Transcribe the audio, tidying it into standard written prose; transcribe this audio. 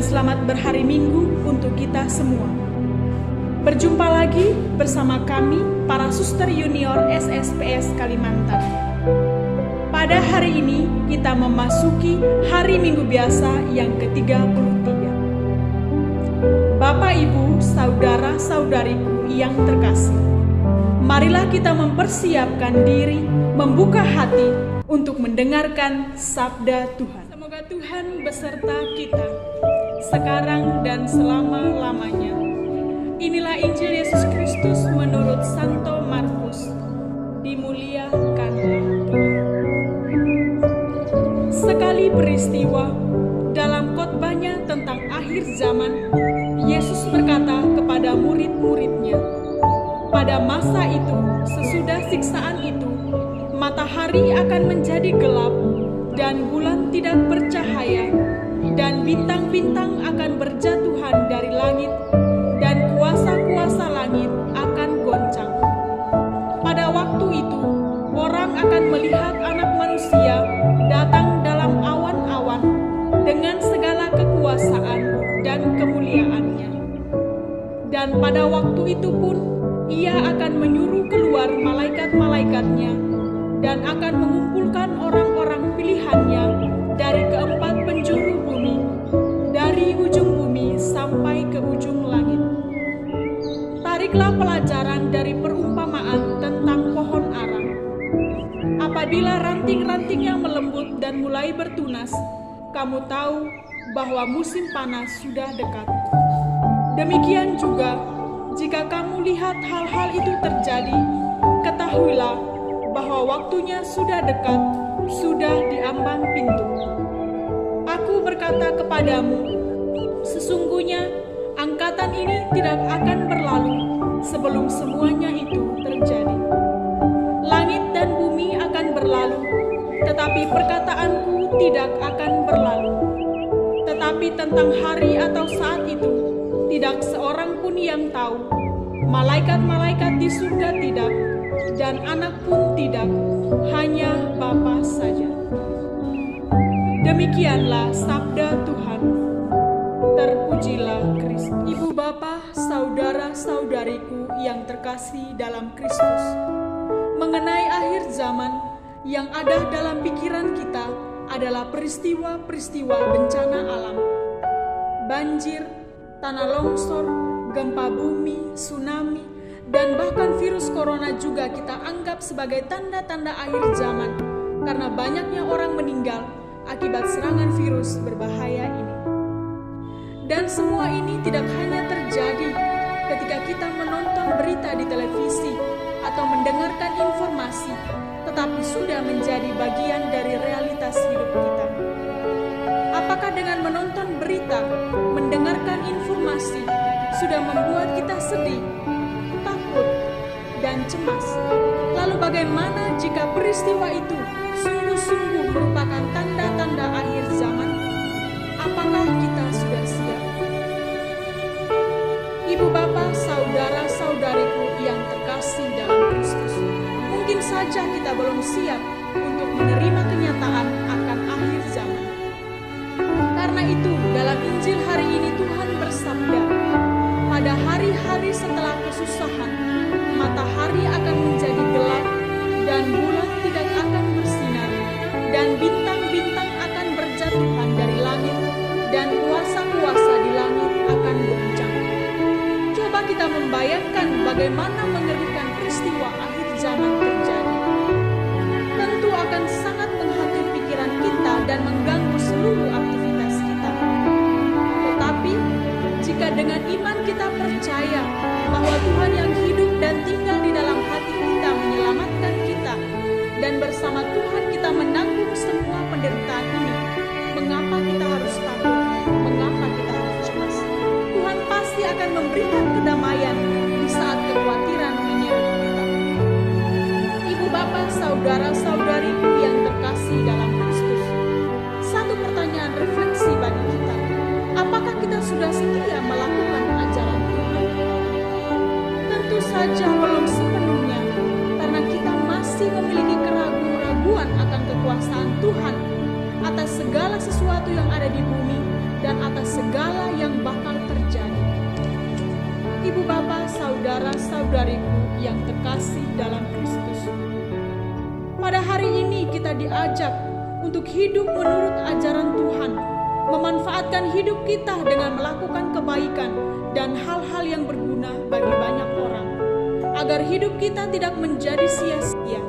selamat berhari Minggu untuk kita semua. Berjumpa lagi bersama kami, para suster junior SSPS Kalimantan. Pada hari ini, kita memasuki hari Minggu biasa yang ke-33. Bapak, Ibu, saudara-saudariku yang terkasih, marilah kita mempersiapkan diri, membuka hati untuk mendengarkan sabda Tuhan. Semoga Tuhan beserta kita sekarang dan selama-lamanya. Inilah Injil Yesus Kristus menurut Santo Markus. Dimuliakanlah Tuhan. Sekali peristiwa dalam khotbahnya tentang akhir zaman, Yesus berkata kepada murid-muridnya, pada masa itu, sesudah siksaan itu, matahari akan menjadi gelap dan bulan tidak bercahaya, dan bintang-bintang akan berjatuhan dari langit, dan kuasa-kuasa langit akan goncang. Pada waktu itu, orang akan melihat Anak Manusia datang dalam awan-awan dengan segala kekuasaan dan kemuliaannya. Dan pada waktu itu pun, Ia akan menyuruh keluar malaikat-malaikatnya dan akan mengumpulkan orang-orang pilihannya dari keempat penjuru bumi, dari ujung bumi sampai ke ujung langit. Tariklah pelajaran dari perumpamaan tentang pohon ara. Apabila ranting-rantingnya melembut dan mulai bertunas, kamu tahu bahwa musim panas sudah dekat. Demikian juga, jika kamu lihat hal-hal itu terjadi, ketahuilah bahwa waktunya sudah dekat, sudah di ambang pintu. Aku berkata kepadamu, sesungguhnya angkatan ini tidak akan berlalu sebelum semuanya itu terjadi. Langit dan bumi akan berlalu, tetapi perkataanku tidak akan berlalu. Tetapi tentang hari atau saat itu, tidak seorang pun yang tahu, malaikat-malaikat di surga tidak, dan Anak pun tidak, hanya Bapa saja. Demikianlah sabda Tuhan. Terpujilah Kristus. Ibu bapa, saudara-saudariku yang terkasih dalam Kristus, mengenai akhir zaman yang ada dalam pikiran kita adalah peristiwa-peristiwa bencana alam, banjir, tanah longsor, gempa bumi, tsunami, dan bahkan virus corona juga kita anggap sebagai tanda-tanda akhir zaman karena banyaknya orang meninggal akibat serangan virus berbahaya ini. Dan semua ini tidak hanya terjadi ketika kita menonton berita di televisi atau mendengarkan informasi, tetapi sudah menjadi bagian dari realitas hidup kita. Apakah dengan menonton berita, mendengarkan informasi, sudah membuat kita sedih, takut, dan cemas? Lalu bagaimana jika peristiwa itu sungguh-sungguh merupakan tanda-tanda akhir zaman? Apakah kita sudah siap? Ibu bapa, saudara-saudariku yang terkasih dalam Kristus, mungkin saja kita belum siap untuk menerima kenyataan akan akhir zaman. Karena itu, dalam Injil hari ini Tuhan bersabda, pada hari-hari setelah kesusahan, matahari akan menjadi gelap, dan bulan tidak akan bersinar, dan bintang-bintang akan berjatuhan dari langit, dan kuasa-kuasa di langit akan goncang. Coba kita membayangkan bagaimana mengerikan peristiwa akhir zaman terjadi. Tentu akan sangat menghantui pikiran kita dan mengganggu seluruh aktivitas kita. Tetapi, jika dengan iman kita percaya bahwa Tuhan yang hidup dan tinggal di dalam hati kita menyelamatkan kita, dan bersama Tuhan kita menanggung semua penderitaan ini, mengapa kita harus takut? Mengapa kita harus cemas? Tuhan pasti akan memberikan kedamaian di saat kekhawatiran menyerang kita. Ibu bapak, saudara-saudariku yang terkasih dalam Kristus, satu pertanyaan refleksi bagi kita. Apakah kita sudah setia melakukan ajaran Tuhan? Tentu saja belum sepenuhnya, karena kita masih memiliki keraguan-keraguan akan kekuasaan Tuhan atas segala sesuatu yang ada di bumi dan atas segala yang bakal terjadi. Ibu bapak, saudara-saudariku yang terkasih dalam Kristus, pada hari ini kita diajak untuk hidup menurut ajaran Tuhan, memanfaatkan hidup kita dengan melakukan kebaikan dan hal-hal yang berguna bagi banyak orang, agar hidup kita tidak menjadi sia-sia,